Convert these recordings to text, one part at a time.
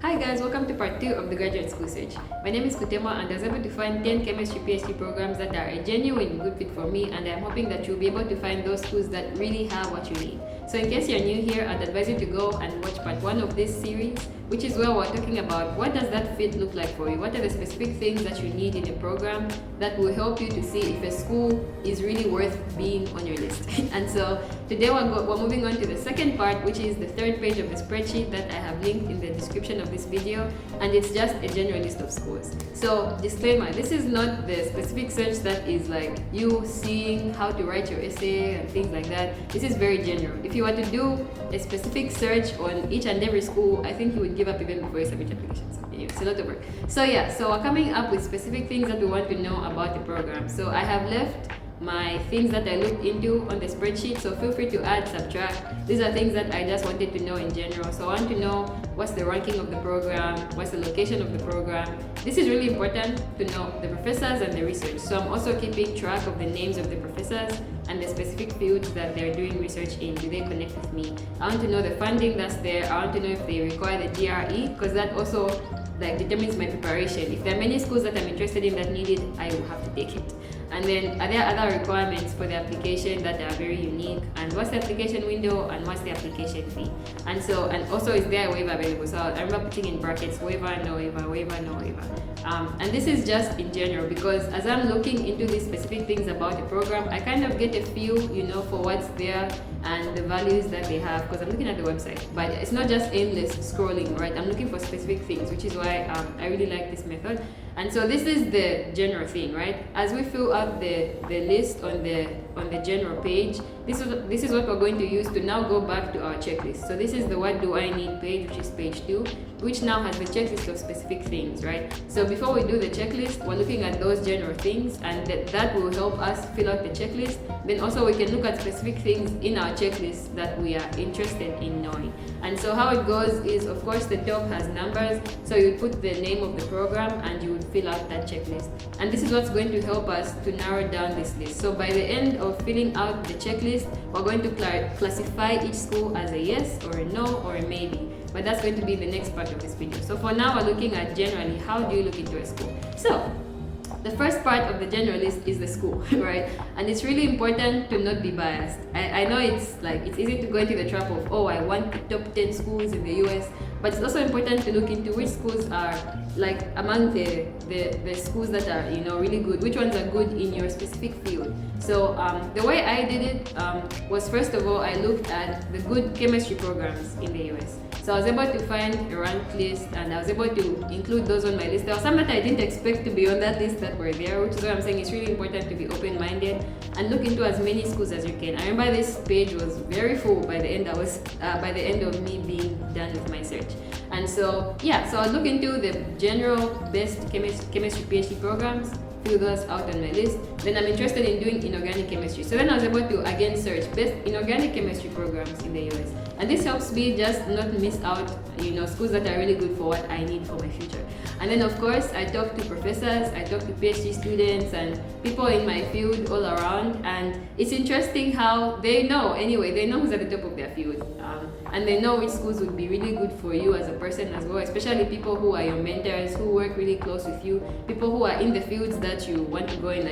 Hi guys, welcome to part 2 of the graduate school search. My name is Kutemwa and I was able to find 10 chemistry PhD programs that are a genuine good fit for me, and I'm hoping that you'll be able to find those schools that really have what you need. So in case you're new here, I'd advise you to go and watch part 1 of this series, which is where we're talking about what does that fit look like for you? What are the specific things that you need in a program that will help you to see if a school is really worth being on your list. And so today we're moving on to the second part, which is the third page of the spreadsheet that I have linked in the description of this video, and it's just a general list of schools. So disclaimer, this is not the specific search that is like you seeing how to write your essay and things like that. This is very general. If you were to do a specific search on each and every school, I think you would give up even before you submit applications. Anyway, it's a lot of work. So we're coming up with specific things that we want to know about the program. So I have left my things that I looked into on the spreadsheet, so feel free to add, subtract. These are things that I just wanted to know in general. So I want to know what's the ranking of the program, what's the location of the program. This is really important to know the professors and the research. So I'm also keeping track of the names of the professors and the specific fields that they're doing research in. Do they connect with me? I want to know the funding that's there. I want to know if they require the DRE, because that also determines my preparation. If there are many schools that I'm interested in that need it, I will have to take it. And then are there other requirements for the application that are very unique? And what's the application window and what's the application fee? And also is there a waiver available? So I remember putting in brackets waiver, no waiver, waiver, no waiver. And this is just in general because as I'm looking into these specific things about the program, I kind of get a feel, for what's there and the values that they have, because I'm looking at the website. But it's not just endless scrolling, right? I'm looking for specific things, which is why I really like this method. And so this is the general thing, right? As we fill out the list on the general page, this is what we're going to use to now go back to our checklist. So this is the what do I need page, which is page 2, which now has the checklist of specific things, right? So before we do the checklist, we're looking at those general things, and that will help us fill out the checklist. Then also we can look at specific things in our checklist that we are interested in knowing. And so how it goes is, of course, the top has numbers, so you put the name of the program and you would fill out that checklist. And this is what's going to help us to narrow down this list. So by the end of filling out the checklist, we're going to classify each school as a yes or a no or a maybe. But that's going to be the next part of this video. So for now, we're looking at generally how do you look into a school. So the first part of the general list is the school, right? And it's really important to not be biased. I know it's easy to go into the trap of, I want the top 10 schools in the US, but it's also important to look into which schools are among the schools that are really good, which ones are good in your specific field. So the way I did it was, first of all, I looked at the good chemistry programs in the US. So I was able to find a ranked list, and I was able to include those on my list. There were some that I didn't expect to be on that list that were there, which is why I'm saying it's really important to be open-minded and look into as many schools as you can. I remember this page was very full by the end. By the end of me being done with my search. And so I look into the general best chemistry PhD programs, fill those out on my list. Then I'm interested in doing inorganic chemistry. So then I was able to again search best inorganic chemistry programs in the US. And this helps me just not miss out, schools that are really good for what I need for my future. And then of course, I talk to professors, I talk to PhD students and people in my field all around. And it's interesting how they know who's at the top of their field. And they know which schools would be really good for you as a person as well, especially people who are your mentors, who work really close with you, people who are in the fields that you want to go in,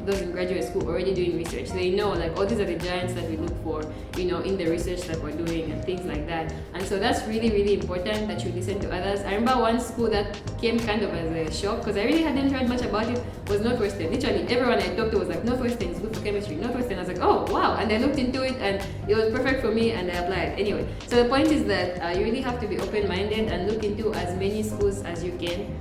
those in graduate school already doing research. They know these are the giants that we look for, in the research that we're doing and things like that. And so that's really, really important that you listen to others. I remember one school that came kind of as a shock, because I really hadn't heard much about it, was Northwestern. Literally everyone I talked to was like, Northwestern is good for chemistry, Northwestern. I was like, oh wow, and I looked into it and it was perfect for me and I applied. Anyway, so the point is that you really have to be open-minded and look into as many schools as you can.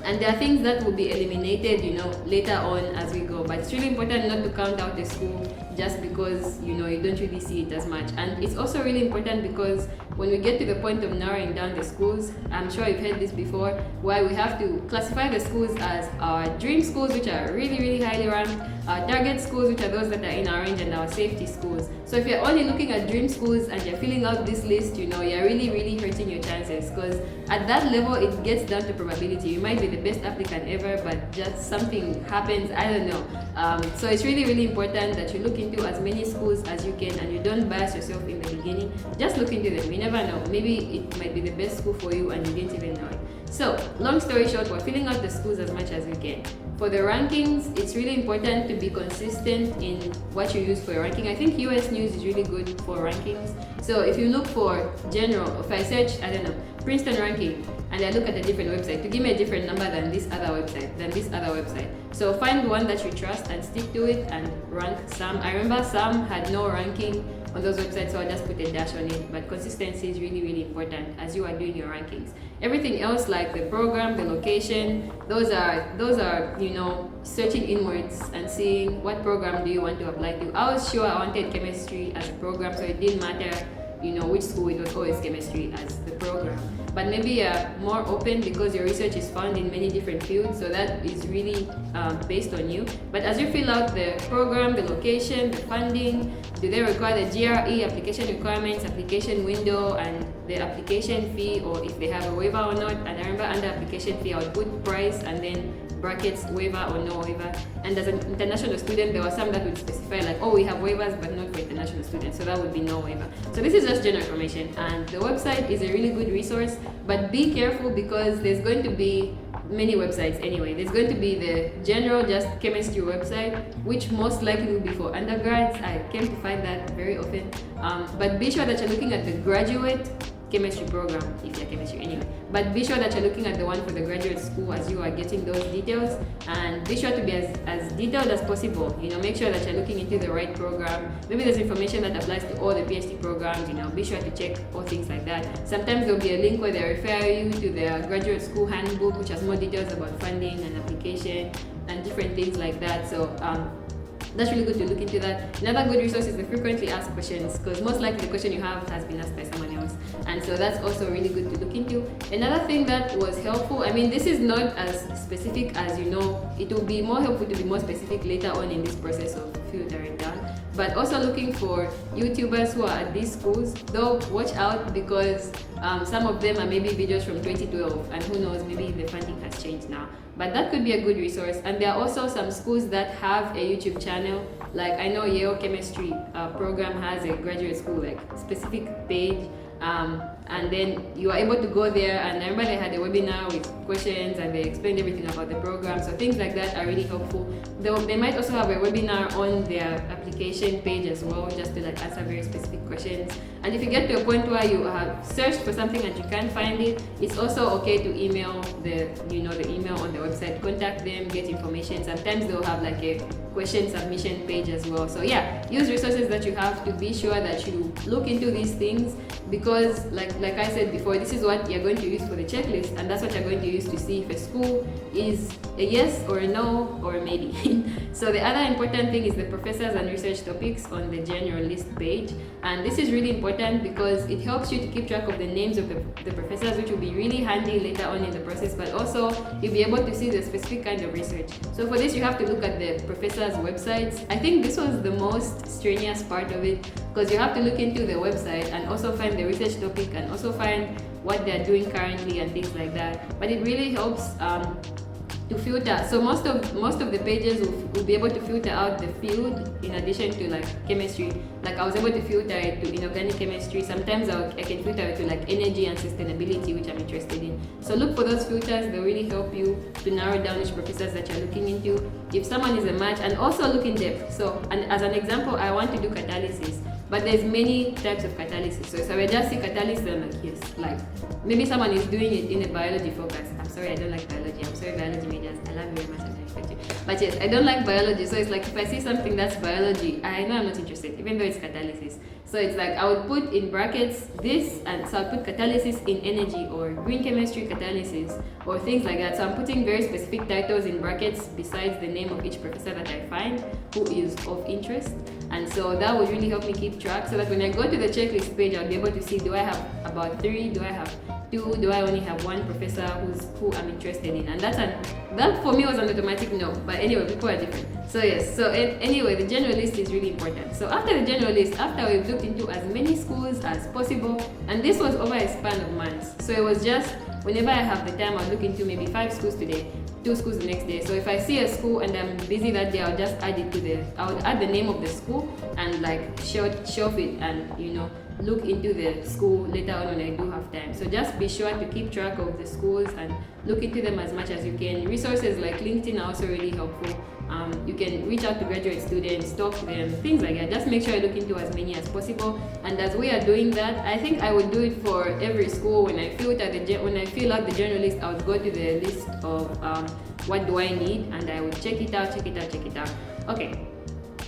And there are things that will be eliminated, later on as we go. But it's really important not to count out the school just because, you don't really see it as much. And it's also really important because when we get to the point of narrowing down the schools, I'm sure you've heard this before, where we have to classify the schools as our dream schools, which are really, really highly ranked, our target schools, which are those that are in our range, and our safety schools. So if you're only looking at dream schools and you're filling out this list, you're really hurting your chances, because at that level it gets down to probability. You might be the best applicant ever, but just something happens, I don't know. So it's really important that you look into as many schools as you can, and you don't bias yourself in the beginning. Just look into them. You never know, maybe it might be the best school for you and you didn't even know it. So long story short, we're filling out the schools as much as we can. For the rankings, it's really important to be consistent in what you use for your ranking. I think US News is really good for rankings. So if you look for general, if I search, I don't know, Princeton ranking, and I look at a different website to give me a different number than this other website. So find one that you trust and stick to it and rank some. I remember some had no ranking on those websites, so I just put a dash on it. But consistency is really important as you are doing your rankings. Everything else, like the program, the location, those are searching inwards and seeing what program do you want to apply to. I was sure I wanted chemistry as a program, so it didn't matter which school, it was always chemistry as the program. But maybe you're more open because your research is found in many different fields, so that is really based on you. But as you fill out the program, the location, the funding, do they require the GRE, application requirements, application window, and the application fee, or if they have a waiver or not. And I remember under application fee I would put price and then brackets waiver or no waiver. And as an international student, there were some that would specify like, oh, we have waivers but not for international students, so that would be no waiver. So this is just general information, and the website is a really good resource, but be careful because there's going to be many websites anyway. There's going to be the general just chemistry website, which most likely will be for undergrads. I came to find that very often, but be sure that you're looking at the graduate chemistry program if you're chemistry anyway. But be sure that you're looking at the one for the graduate school as you are getting those details, and be sure to be as detailed as possible. Make sure that you're looking into the right program. Maybe there's information that applies to all the PhD programs. Be sure to check all things like that. Sometimes there'll be a link where they refer you to their graduate school handbook, which has more details about funding and application and different things like that. So that's really good to look into that. Another good resource is the frequently asked questions, because most likely the question you have has been asked by someone else, and so that's also really good to look into. Another thing that was helpful, this is not as specific as it will be more helpful to be more specific later on in this process of filtering down, but also looking for YouTubers who are at these schools. Though watch out, because some of them are maybe videos from 2012, and who knows, maybe the funding has changed now. But that could be a good resource. And there are also some schools that have a YouTube channel. Like I know Yale Chemistry program has a graduate school specific page, and then you are able to go there. And I remember they had a webinar with questions and they explained everything about the program. So things like that are really helpful. Though they might also have a webinar on their application page as well, just to answer very specific questions. And if you get to a point where you have searched for something and you can't find it, it's also okay to email the email on the website, contact them, get information. Sometimes they'll have a question submission page as well. So yeah, use resources that you have to be sure that you look into these things, because like I said before, this is what you're going to use for the checklist, and that's what you're going to use to see if a school is a yes or a no or a maybe. So the other important thing is the professors and research topics on the general list page, and this is really important because it helps you to keep track of the names of the professors, which will be really handy later on in the process, but also you'll be able to see the specific kind of research. So for this, you have to look at the professors' websites. I think this was the most strenuous part of it, because you have to look into the website and also find the research topic and also find what they're doing currently and things like that. But it really helps to filter. So most of the pages will be able to filter out the field in addition to chemistry. I was able to filter it to inorganic chemistry. Sometimes I can filter it to energy and sustainability, which I'm interested in. So look for those filters. They'll really help you to narrow down which professors that you're looking into, if someone is a match, and also look in depth. So, and as an example, I want to do catalysis, but there's many types of catalysis. So if I just see catalysis, I'm yes, maybe someone is doing it in a biology focus. I'm sorry, I don't like biology. I'm sorry, biology majors. I love you very much and I respect you. But yes, I don't like biology. So it's if I see something that's biology, I know I'm not interested, even though it's catalysis. So it's I would put in brackets this, and so I'll put catalysis in energy or green chemistry catalysis or things like that. So I'm putting very specific titles in brackets besides the name of each professor that I find who is of interest. And so that would really help me keep track, so that when I go to the checklist page, I'll be able to see, do I have about 3, do I have 2, do I only have one professor who I'm interested in? And that for me was an automatic no. But anyway, people are different. So yes, so anyway, the general list is really important. So after the general list, after we've looked into as many schools as possible, and this was over a span of months. So it was just whenever I have the time, I'll look into maybe 5 schools today, 2 schools the next day. So if I see a school and I'm busy that day, I'll just add it to I would add the name of the school and like shelf it and look into the school later on when I do have time. So just be sure to keep track of the schools and look into them as much as you can. Resources like LinkedIn are also really helpful. You can reach out to graduate students, talk to them, things like that. Just make sure I look into as many as possible. And as we are doing that, I think I would do it for every school. When I fill out the general list, I would go to the list of what do I need, and I would check it out. Okay.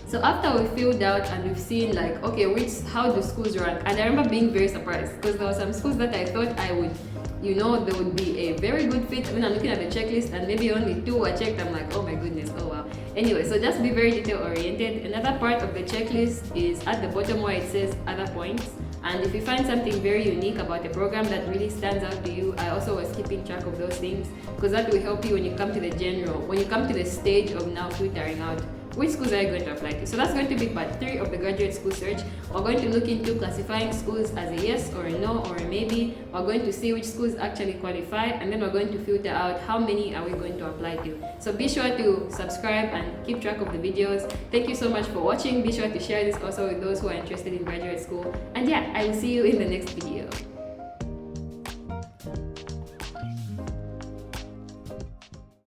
So after we filled out and we've seen like, okay, how do schools rank? And I remember being very surprised because there were some schools that I thought I would, they would be a very good fit. When I'm looking at the checklist and maybe only 2 were checked, I'm like, oh my goodness, oh wow. Anyway, so just be very detail oriented. Another part of the checklist is at the bottom where it says other points. And if you find something very unique about the program that really stands out to you, I also was keeping track of those things because that will help you when you come to the stage of now filtering out which schools are you going to apply to. So that's going to be part 3 of the graduate school search. We're going to look into classifying schools as a yes or a no or a maybe. We're going to see which schools actually qualify, and then we're going to filter out how many are we going to apply to. So be sure to subscribe and keep track of the videos. Thank you so much for watching. Be sure to share this also with those who are interested in graduate school. And yeah, I will see you in the next video.